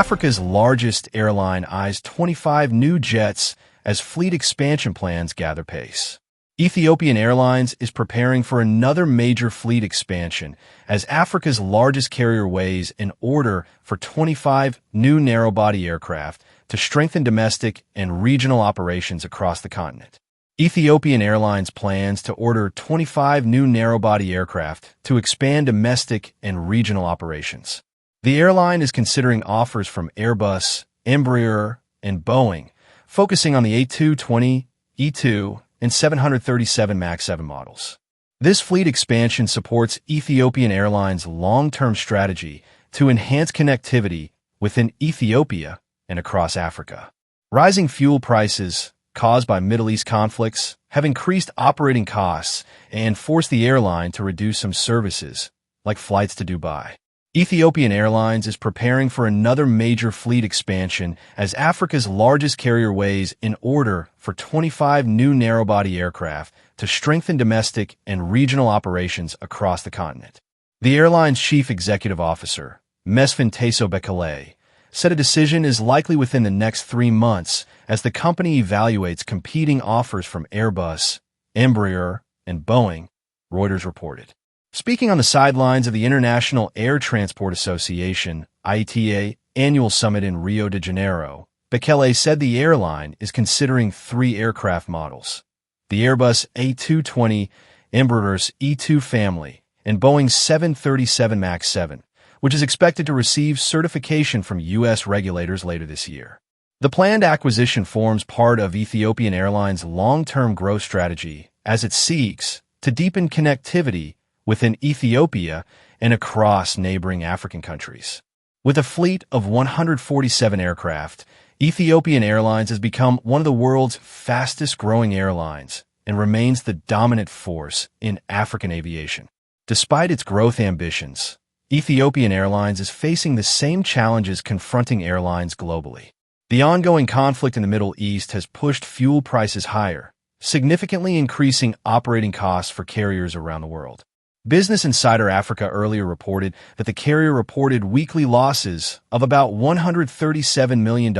Africa's largest airline eyes 25 new jets as fleet expansion plans gather pace. Ethiopian Airlines is preparing for another major fleet expansion as Africa's largest carrier weighs an order for 25 new narrow-body aircraft to strengthen domestic and regional operations across the continent. Ethiopian Airlines plans to order 25 new narrow-body aircraft to expand domestic and regional operations. The airline is considering offers from Airbus, Embraer, and Boeing, focusing on the A220, E2, and 737 MAX 7 models. This fleet expansion supports Ethiopian Airlines' long-term strategy to enhance connectivity within Ethiopia and across Africa. Rising fuel prices caused by Middle East conflicts have increased operating costs and forced the airline to reduce some services, like flights to Dubai. Ethiopian Airlines is preparing for another major fleet expansion as Africa's largest carrier weighs an order for 25 new narrow-body aircraft to strengthen domestic and regional operations across the continent. The airline's chief executive officer, Mesfin Bekele, said a decision is likely within the next 3 months as the company evaluates competing offers from Airbus, Embraer, and Boeing, Reuters reported. Speaking on the sidelines of the International Air Transport Association (IATA) annual summit in Rio de Janeiro, Bekele said the airline is considering 3 aircraft models: the Airbus A220, Embraer's E2 family, and Boeing's 737 MAX 7, which is expected to receive certification from U.S. regulators later this year. The planned acquisition forms part of Ethiopian Airlines' long-term growth strategy as it seeks to deepen connectivity within Ethiopia and across neighboring African countries. With a fleet of 147 aircraft, Ethiopian Airlines has become one of the world's fastest-growing airlines and remains the dominant force in African aviation. Despite its growth ambitions, Ethiopian Airlines is facing the same challenges confronting airlines globally. The ongoing conflict in the Middle East has pushed fuel prices higher, significantly increasing operating costs for carriers around the world. Business Insider Africa earlier reported that the carrier reported weekly losses of about $137 million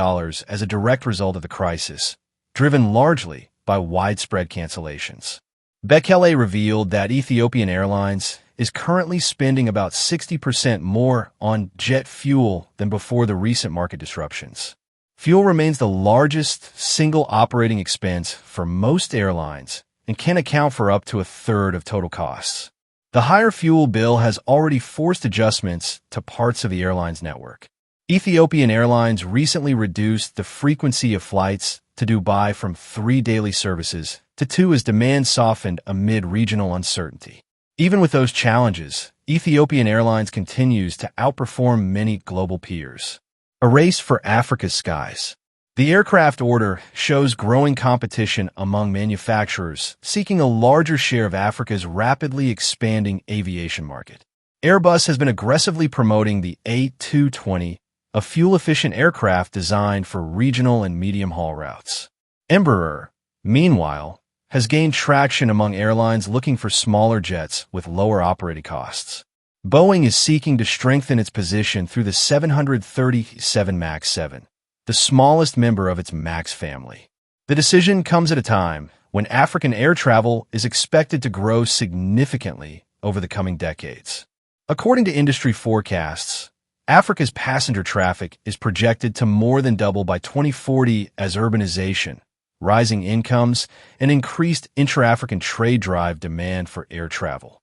as a direct result of the crisis, driven largely by widespread cancellations. Bekele revealed that Ethiopian Airlines is currently spending about 60% more on jet fuel than before the recent market disruptions. Fuel remains the largest single operating expense for most airlines and can account for up to a third of total costs. The higher fuel bill has already forced adjustments to parts of the airline's network. Ethiopian Airlines recently reduced the frequency of flights to Dubai from 3 daily services to 2 as demand softened amid regional uncertainty. Even with those challenges, Ethiopian Airlines continues to outperform many global peers. A race for Africa's skies. The aircraft order shows growing competition among manufacturers seeking a larger share of Africa's rapidly expanding aviation market. Airbus has been aggressively promoting the A220, a fuel-efficient aircraft designed for regional and medium-haul routes. Embraer, meanwhile, has gained traction among airlines looking for smaller jets with lower operating costs. Boeing is seeking to strengthen its position through the 737 MAX 7, the smallest member of its MAX family. The decision comes at a time when African air travel is expected to grow significantly over the coming decades. According to industry forecasts, Africa's passenger traffic is projected to more than double by 2040 as urbanization, rising incomes, and increased intra-African trade drive demand for air travel.